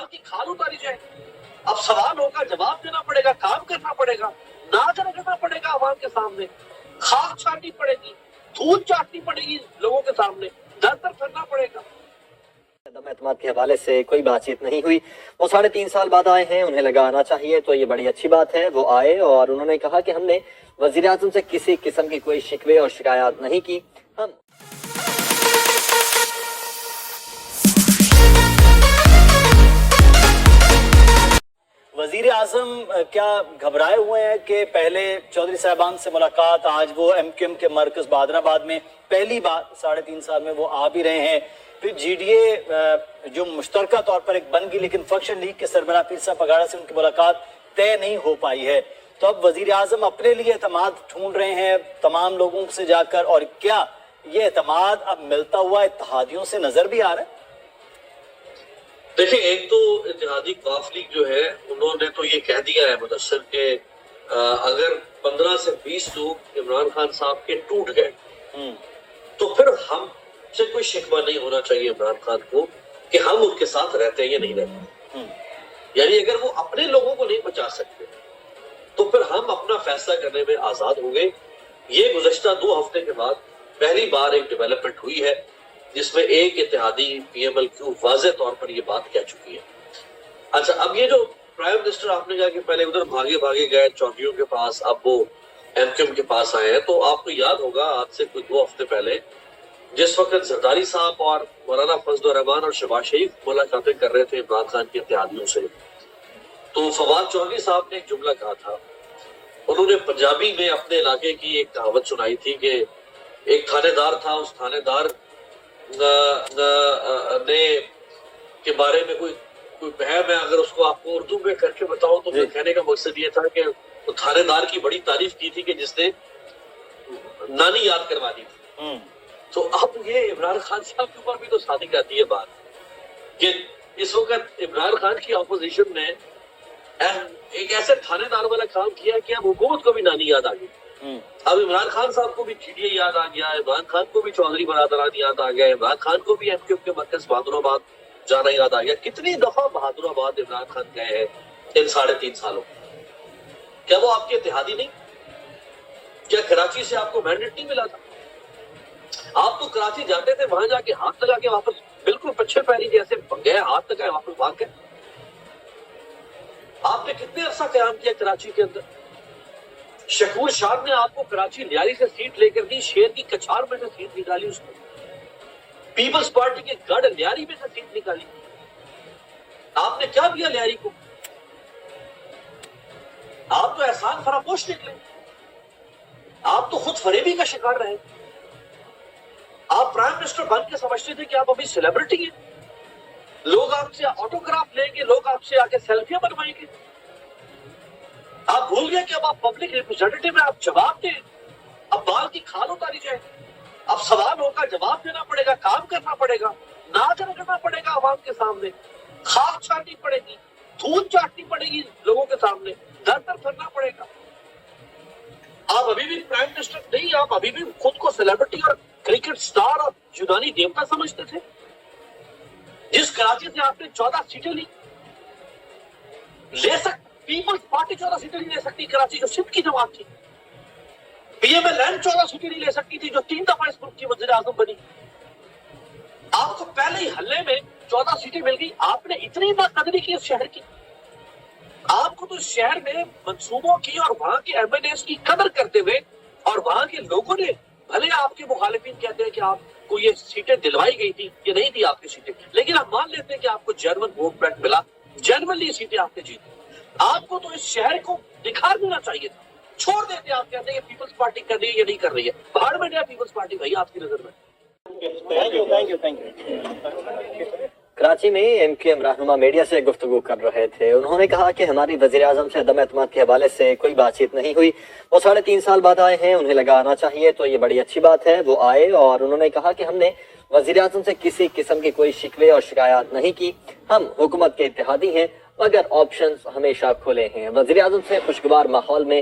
بال کی کھال اتاری جائے. اب سوال ہوگا, جواب دینا پڑے گا, کام کرنا پڑے گا, ناچ رکھنا پڑے گا عوام کے سامنے, خاک چھاننی پڑے گی, دھول چاٹنی پڑے گی لوگوں کے سامنے, در در پھرنا پڑے گا. عدم اعتماد کے حوالے سے کوئی بات چیت نہیں ہوئی. وہ 3.5 سال بعد آئے ہیں, انہیں لگا آنا چاہیے تو یہ بڑی اچھی بات ہے. وہ آئے اور انہوں نے کہا کہ ہم نے وزیر اعظم سے کسی قسم کی کوئی شکوے اور شکایات نہیں کی. ہم وزیر اعظم کیا گھبرائے ہوئے ہیں کہ پہلے چودھری صاحبان سے ملاقات, آج وہ ایم کیو ایم کے مرکز بہادر آباد میں پہلی بار 3.5 سال میں وہ آ بھی رہے ہیں. پھر جی ڈی اے جو مشترکہ طور پر ایک بن گئی, لیکن فنکشن لیگ کے سربراہ پیر صاحب پگاڑا سے ان کی ملاقات طے نہیں ہو پائی ہے. تو اب وزیر اعظم اپنے لیے اعتماد ڈھونڈ رہے ہیں تمام لوگوں سے جا کر, اور کیا یہ اعتماد اب ملتا ہوا اتحادیوں سے نظر بھی آ رہا ہے؟ دیکھیں, ایک تو اتحادی کاف لیگ جو ہے انہوں نے تو یہ کہہ دیا ہے مدثر کہ اگر 15 سے 20 لوگ عمران خان صاحب کے ٹوٹ گئے تو پھر ہم سے کوئی شکوہ نہیں ہونا چاہیے عمران خان کو کہ ہم ان کے ساتھ رہتے ہیں یا نہیں رہتے. یعنی اگر وہ اپنے لوگوں کو نہیں بچا سکتے تو پھر ہم اپنا فیصلہ کرنے میں آزاد ہوں گے. یہ گزشتہ 2 ہفتے کے بعد پہلی بار ایک ڈیولپمنٹ ہوئی ہے جس میں ایک اتحادی پی ایم ایل کیو واضح طور پر یہ بات کہہ چکی ہے. اچھا, اب یہ جو پرائم منسٹر آپ نے کہا کہ پہلے ادھر بھاگے گئے چودھریوں کے پاس, اب وہ ایم کیو ایم کے پاس آئے ہیں, تو آپ کو یاد ہوگا آج سے کوئی 2 ہفتے پہلے جس وقت زرداری صاحب اور مولانا فضل الرحمان اور شہباز شریف ملاقاتیں کر رہے تھے عمران خان کے اتحادیوں سے, تو فواد چودھری صاحب نے ایک جملہ کہا تھا. انہوں نے پنجابی میں اپنے علاقے کی ایک کہاوت سنائی تھی کہ ایک تھانے دار تھا, اس تھانے دار نے کے بارے میں کوئی بہم ہے, اگر اس کو آپ کو اردو میں کر کے بتاؤں تو میرے کہنے کا مقصد یہ تھا کہ وہ تھانے دار کی بڑی تعریف کی تھی کہ جس نے نانی یاد کروا دی تھی. تو اب یہ عمران خان صاحب کے اوپر بھی تو صادق آتی ہے بات کہ اس وقت عمران خان کی اپوزیشن نے ایک ایسے تھانے دار والا کام کیا کہ اب حکومت کو بھی نانی یاد آ گئی. اب عمران خان صاحب کو بھی جی ڈی اے یاد آ گیا, عمران خان کو بھی چودھری برادران یاد آ گیا, عمران خان کو بھی ایم کیو ایم کے مرکز بہادر آباد جانا یاد آ گیا. کتنی دفعہ بہادر آباد عمران خان گئے ہیں ان 3.5 سالوں. کیا وہ آپ کے اتحادی نہیں؟ کیا کراچی سے آپ کو مینڈیٹ نہیں ملا تھا؟ آپ تو کراچی جاتے تھے, وہاں جا کے ہاتھ لگا کے واپس بالکل پچھے پیری جیسے گئے, ہاتھ لگائے واپس بھاگ گئے. آپ نے کتنے عرصہ قیام کیا کراچی کے اندر؟ شکور شاہ نے آپ کو کراچی لیاری سے سیٹ لے کر دی, شیر کی کچھار میں سے سیٹ نکالی اس کو, پیپلز پارٹی کے گڑھ لیاری میں سے سیٹ نکالی. آپ نے کیا دیا لیاری کو؟ آپ تو احسان فراموش نکلے, آپ تو خود فریبی کا شکار رہے. آپ پرائم منسٹر بن کے سمجھتے تھے کہ آپ ابھی سیلیبریٹی ہیں, لوگ آپ سے آٹوگراف لیں گے, لوگ آپ سے آ کے سیلفیاں بنوائیں گے. آپ بھول گئے کہ اب آپ پبلک ریپرزینٹیٹو ہیں, آپ جواب دیں. اب بال کی کھال اتاری جائے, اب سوال ہوگا, جواب دینا پڑے گا, کام کرنا پڑے گا, ناچ رکھنا پڑے گا عوام کے سامنے, خاک چھاننی پڑے گی, دھول چاٹنی پڑے گی لوگوں کے سامنے, در در پھرنا پڑے گا. آپ ابھی بھی پرائم منسٹر نہیں, آپ ابھی بھی خود کو سیلیبریٹی اور کرکٹ سٹار اور یونانی دیوتا سمجھتے تھے. جس کراچی سے آپ نے 14 سیٹیں لی, لے سکتے پیپلز پارٹی 14 سیٹیں نہیں لے سکتی کراچی جو سندھ کی جماعت تھی. پی ایم ایل این 14 سیٹیں نہیں لے سکتی تھی جو 3 دفعہ اس ملک کی وزیر اعظم بنی. آپ کو پہلے ہی حلے میں 14 سیٹیں مل گئی. آپ نے اتنی ناقدری کی اس شہر کی. آپ کو تو اس شہر میں منصوبوں کی اور وہاں کے ایم این ایز کی قدر کرتے ہوئے, اور وہاں کے لوگوں نے, بھلے آپ کے مخالفین کہتے ہیں کہ آپ کو یہ سیٹیں دلوائی گئی تھی, یہ نہیں تھی آپ کی سیٹیں, لیکن آپ مان لیتے ہیں کہ آپ کو جرمن ووٹ بینک ملا, جنرلی یہ سیٹیں آپ نے جیتی. آپ کو تو اس شہر کو دکھا دینا چاہیے تھا. چھوڑ دیتے, آپ کہتے ہیں کہ پیپلز پارٹی کر رہی ہے یا نہیں کر رہی ہے. باہر میں گیا پیپلز پارٹی بھائی آپ کی نظر میں. کراچی میں ایم کیو ایم رہنما میڈیا سے گفتگو کر رہے تھے. انہوں نے کہا کہ ہماری وزیر اعظم سے عدم اعتماد کے حوالے سے کوئی بات چیت نہیں ہوئی. وہ 3.5 سال بعد آئے ہیں, انہیں لگا آنا چاہیے تو یہ بڑی اچھی بات ہے. وہ آئے اور انہوں نے کہا کہ ہم نے وزیر اعظم سے کسی قسم کی کوئی شکوے اور شکایات نہیں کی. ہم حکومت کے اتحادی ہیں مگر آپشنز ہمیشہ کھلے ہیں. وزیر اعظم سے خوشگوار ماحول میں